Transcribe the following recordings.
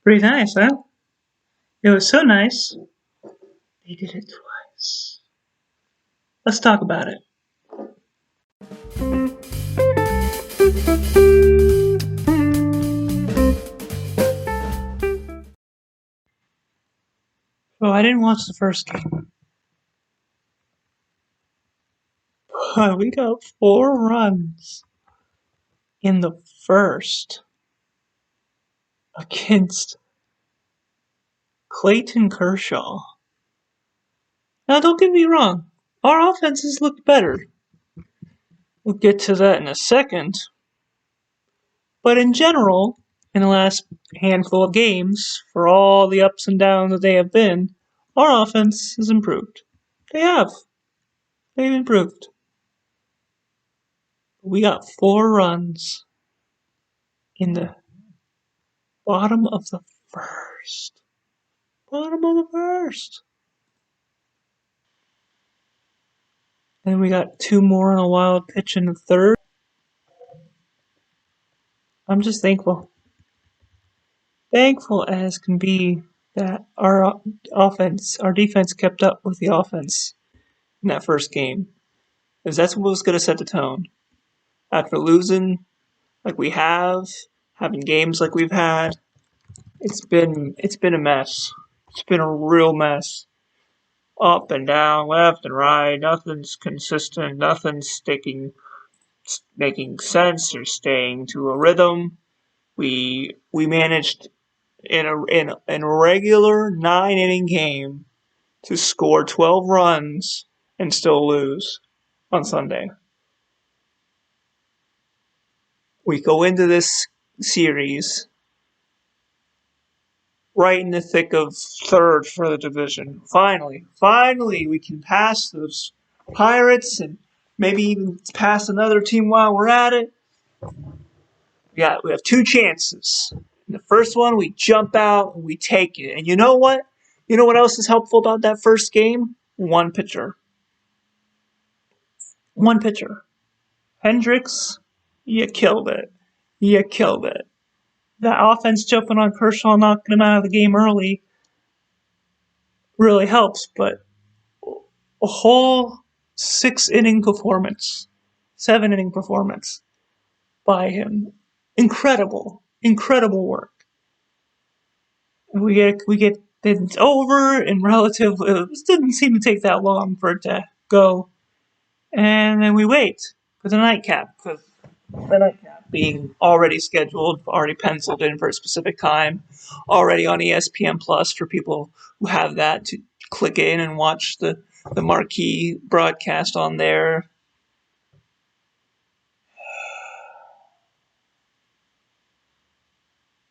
Pretty nice, huh? It was so nice. They did it twice. Let's talk about it. Oh, I didn't watch the first game. We got 4 runs in the first against Clayton Kershaw. Now, don't get me wrong. Our offenses looked better. We'll get to that in a second. But in general, in the last handful of games, for all the ups and downs that they have been, our offense has improved. They have. They've improved. We got 4 runs in the bottom of the first. Bottom of the first. And we got 2 more on a wild pitch in the third. I'm just thankful. Thankful as can be that our defense kept up with the offense in that first game. Because that's what was going to set the tone. After losing like we have, having games like we've had, it's been a mess. It's been a real mess. Up and down, left and right, nothing's consistent, nothing's making sense or staying to a rhythm. We managed in a regular 9-inning game to score 12 runs and still lose on Sunday. We go into this series right in the thick of third for the division. Finally, we can pass those Pirates and maybe even pass another team while we're at it. We have 2 chances. In the first one, we jump out and we take it. And you know what? You know what else is helpful about that first game? One pitcher. Hendricks, you killed it. That offense jumping on Kershaw, knocking him out of the game early really helps, but a whole 7-inning performance by him. Incredible work. We get it over in relatively. It didn't seem to take that long for it to go, and then we wait for the nightcap. Because the nightcap being already scheduled, already penciled in for a specific time, already on ESPN Plus for people who have that to click in and watch the marquee broadcast on there.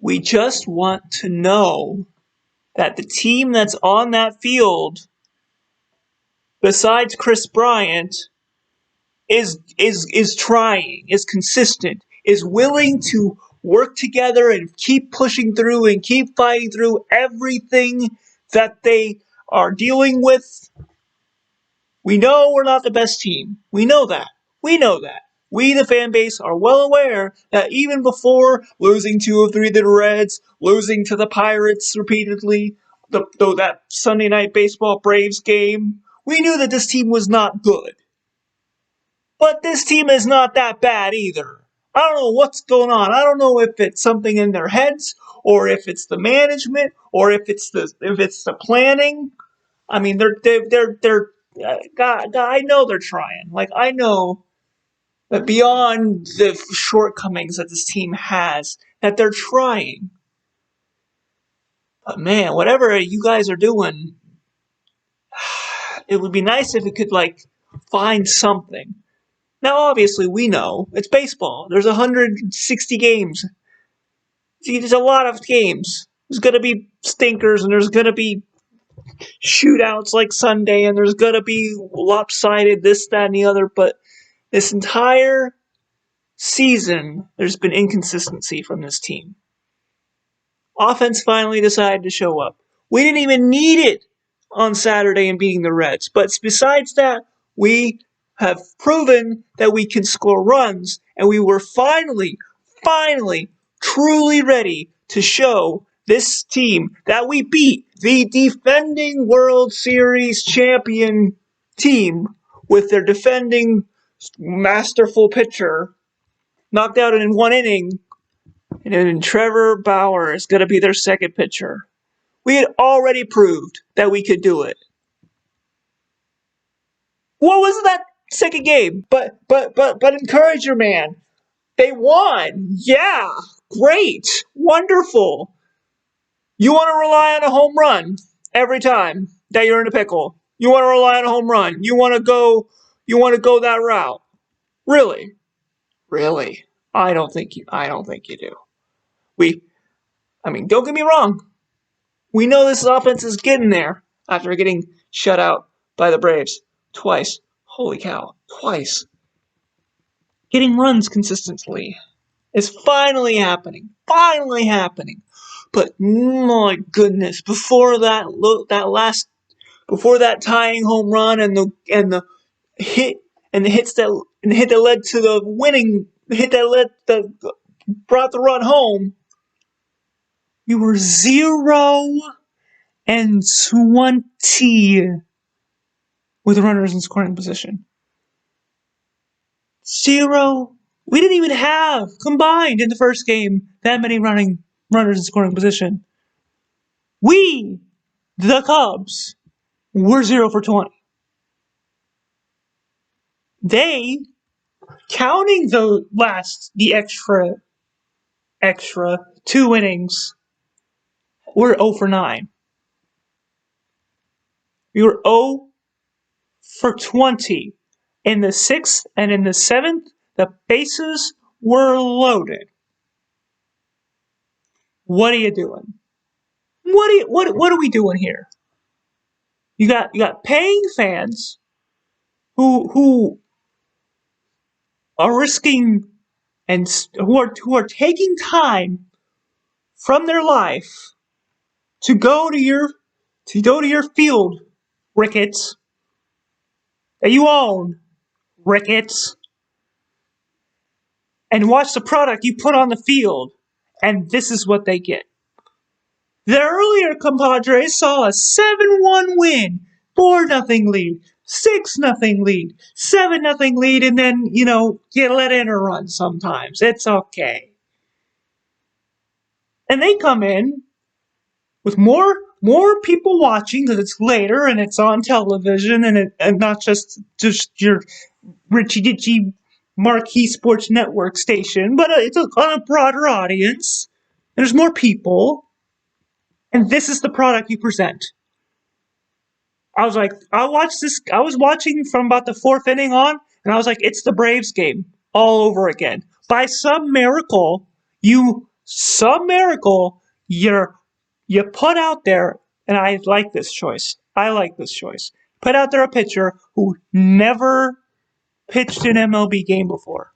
We just want to know that the team that's on that field, besides Chris Bryant, is trying, is consistent, is willing to work together and keep pushing through and keep fighting through everything that they are dealing with. We know we're not the best team. We know that. We, the fan base, are well aware that even before losing 2 of 3 to the Reds, losing to the Pirates repeatedly, that Sunday Night Baseball Braves game, we knew that this team was not good. But this team is not that bad either. I don't know what's going on. I don't know if it's something in their heads, or if it's the management, or if it's the planning. I mean, God, I know they're trying. Like, I know that beyond the shortcomings that this team has, that they're trying. But man, whatever you guys are doing, it would be nice if it could, find something. Now, obviously, we know it's baseball. There's 160 games. See, there's a lot of games. There's going to be stinkers, and there's going to be shootouts like Sunday, and there's going to be lopsided this, that, and the other. But this entire season, there's been inconsistency from this team. Offense finally decided to show up. We didn't even need it on Saturday in beating the Reds. But besides that, we have proven that we can score runs, and we were finally, truly ready to show this team that we beat, the defending World Series champion team, with their defending masterful pitcher, knocked out in one inning, and then Trevor Bauer is going to be their second pitcher. We had already proved that we could do it. What was that second game? But encourage your man. They won. Yeah, great, wonderful. You want to rely on a home run every time that you're in a pickle. You want to rely on a home run. You want to go that route. Really? Really? I don't think you do. Don't get me wrong. We know this offense is getting there after getting shut out by the Braves twice. Holy cow, twice. Getting runs consistently is finally happening. Finally happening. But my goodness, before that tying home run and the hit and the hit that led to the winning, the hit that brought the run home, we were 0-20 with runners in scoring position. 0. We didn't even have combined in the first game that many runners in scoring position. We, the Cubs, were 0-20. They, counting the extra 2 innings, were 0-9. We were 0-20. In the 6th and in the 7th, the bases were loaded. What are you doing? What are we doing here? You got paying fans who are risking and who are taking time from their life to go to your field, Ricketts, that you own, Ricketts, and watch the product you put on the field, and this is what they get. The earlier compadres saw a 7-1 win, 4-0 lead, 6-0 lead, 7-0 lead, and then, you let in a run sometimes. It's okay. And they come in with more people watching because it's later and it's on television and not just your Richie Ditchy marquee sports network station, but it's on a broader audience. There's more people. And this is the product you present. I was like, I was watching from about the 4th inning on, and I was like, it's the Braves game all over again. By some miracle, you put out there, and I like this choice. Put out there a pitcher who never pitched an MLB game before.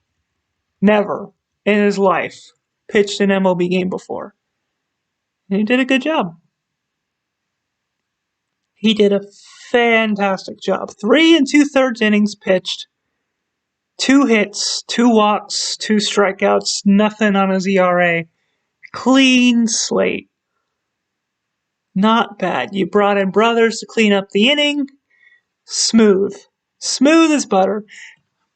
Never in his life pitched an MLB game before. And he did a good job. He did a fantastic job. 3 2/3 innings pitched, 2 hits, 2 walks, 2 strikeouts, nothing on his ERA. Clean slate. Not bad. You brought in brothers to clean up the inning. Smooth. Smooth as butter.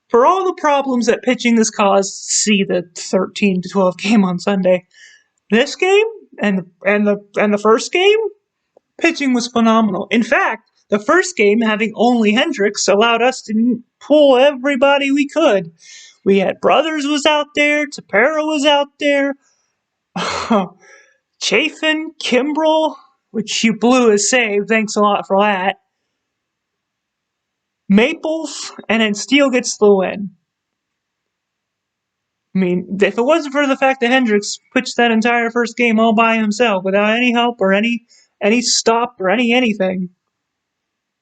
For all the problems that pitching has caused, see the 13-12 game on Sunday. This game and the first game, pitching was phenomenal. In fact, the first game, having only Hendricks, allowed us to pull everybody we could. We had Brothers was out there, Tapera was out there, Chafin, Kimbrel, which you blew his save, thanks a lot for that. Maples, and then Steele gets the win. I mean, if it wasn't for the fact that Hendricks pitched that entire first game all by himself without any help or any stop or anything,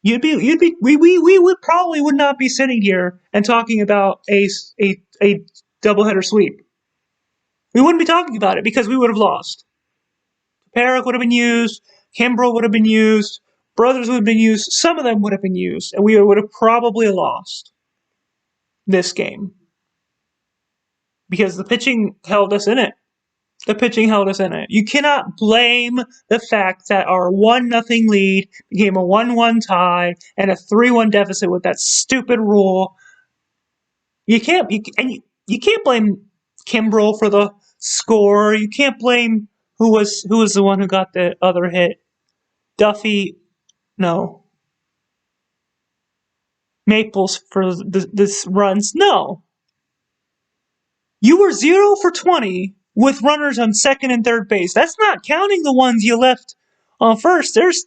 we would probably would not be sitting here and talking about a doubleheader sweep. We wouldn't be talking about it because we would have lost. Perrick would have been used, Kimbrel would have been used, Brothers would have been used, some of them would have been used, and we would have probably lost this game. Because the pitching held us in it. The pitching held us in it. You cannot blame the fact that our 1-0 lead became a 1-1 tie and a 3-1 deficit with that stupid rule. You can't blame Kimbrel for the score. You can't blame who was the one who got the other hit. Duffy, no. Maples for this runs. No. You were 0 for 20 with runners on second and third base. That's not counting the ones you left on first. There's,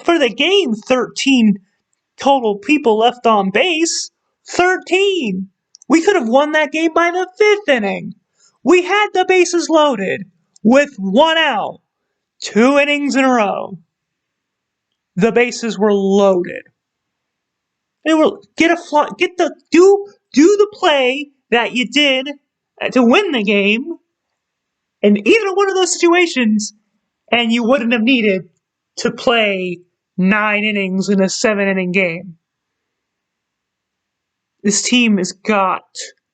for the game, 13 total people left on base. 13. We could have won that game by the 5th inning. We had the bases loaded with 1 out. 2 innings in a row. The bases were loaded. They were do the play that you did to win the game in either one of those situations, and you wouldn't have needed to play 9 innings in a 7-inning game. This team has got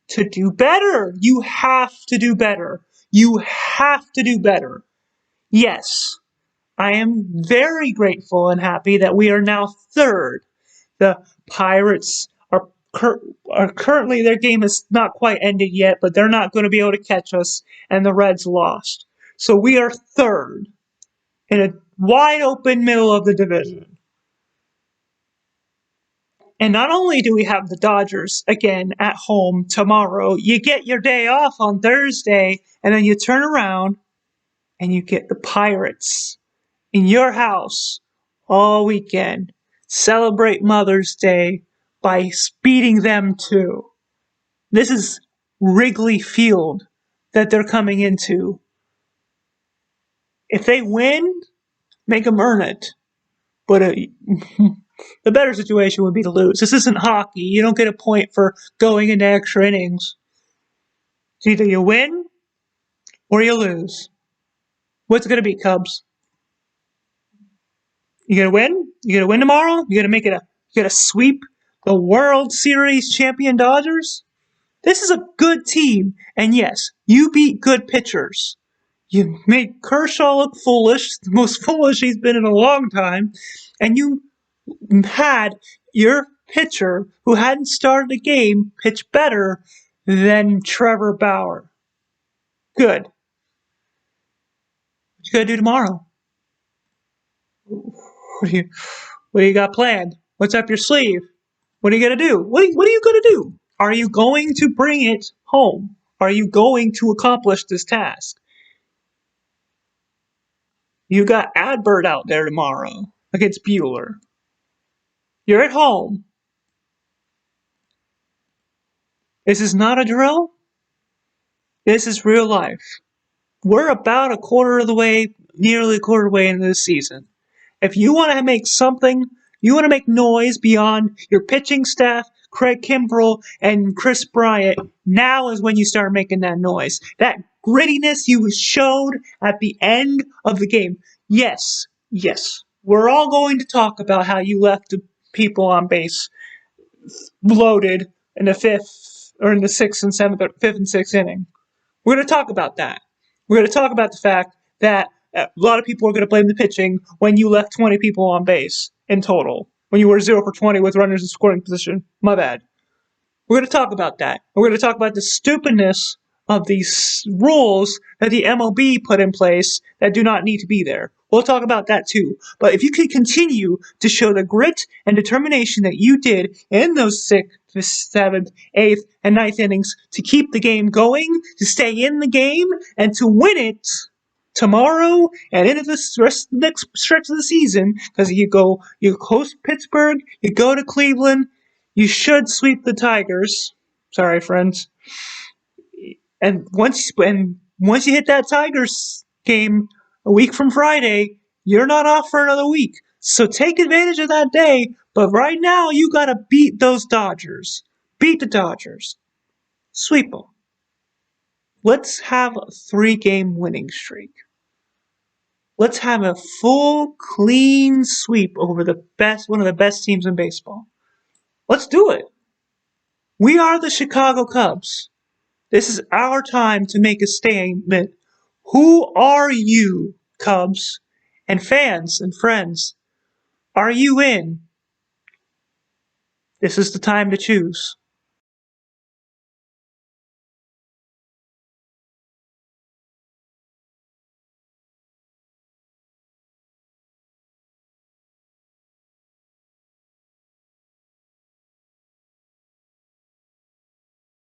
to do better. You have to do better. You have to do better. Yes, I am very grateful and happy that we are now third. The Pirates are currently, their game is not quite ended yet, but they're not going to be able to catch us, and the Reds lost. So we are third in a wide open middle of the division. And not only do we have the Dodgers again at home tomorrow, you get your day off on Thursday, and then you turn around and you get the Pirates in your house all weekend. Celebrate Mother's Day by beating them too. This is Wrigley Field that they're coming into. If they win, make them earn it. But the better situation would be to lose. This isn't hockey. You don't get a point for going into extra innings. It's either you win or you lose. What's it going to be, Cubs? You going to win? You going to win tomorrow? You going to sweep the World Series champion Dodgers? This is a good team. And yes, you beat good pitchers. You made Kershaw look foolish, the most foolish he's been in a long time. And you had your pitcher who hadn't started a game pitch better than Trevor Bauer. Good. What you gonna do tomorrow? What do you got planned? What's up your sleeve? What are you gonna do? What are you gonna do? Are you going to bring it home? Are you going to accomplish this task? You got Adbert out there tomorrow against Bueller. You're at home. This is not a drill. This is real life. We're about nearly a quarter of the way into this season. If you want to make something, you want to make noise beyond your pitching staff, Craig Kimbrel and Chris Bryant, now is when you start making that noise. That grittiness you showed at the end of the game. Yes, we're all going to talk about how you left the people on base loaded in the 5th or in the 6th and 7th or 5th and 6th inning. We're going to talk about that. We're going to talk about the fact that a lot of people are going to blame the pitching when you left 20 people on base in total. When you were 0 for 20 with runners in scoring position. My bad. We're going to talk about that. We're going to talk about the stupidness of these rules that the MLB put in place that do not need to be there. We'll talk about that too. But if you can continue to show the grit and determination that you did in those 6th, 7th, 8th, and 9th innings to keep the game going, to stay in the game, and to win it tomorrow and into the next stretch of the season, because you host Pittsburgh, you go to Cleveland, you should sweep the Tigers. Sorry, friends. And once you hit that Tigers game a week from Friday, you're not off for another week. So take advantage of that day. But right now, you got to beat those Dodgers. Beat the Dodgers. Sweep them. Let's have a 3-game winning streak. Let's have a full, clean sweep over one of the best teams in baseball. Let's do it. We are the Chicago Cubs. This is our time to make a statement. Who are you, Cubs and fans and friends? Are you in? This is the time to choose.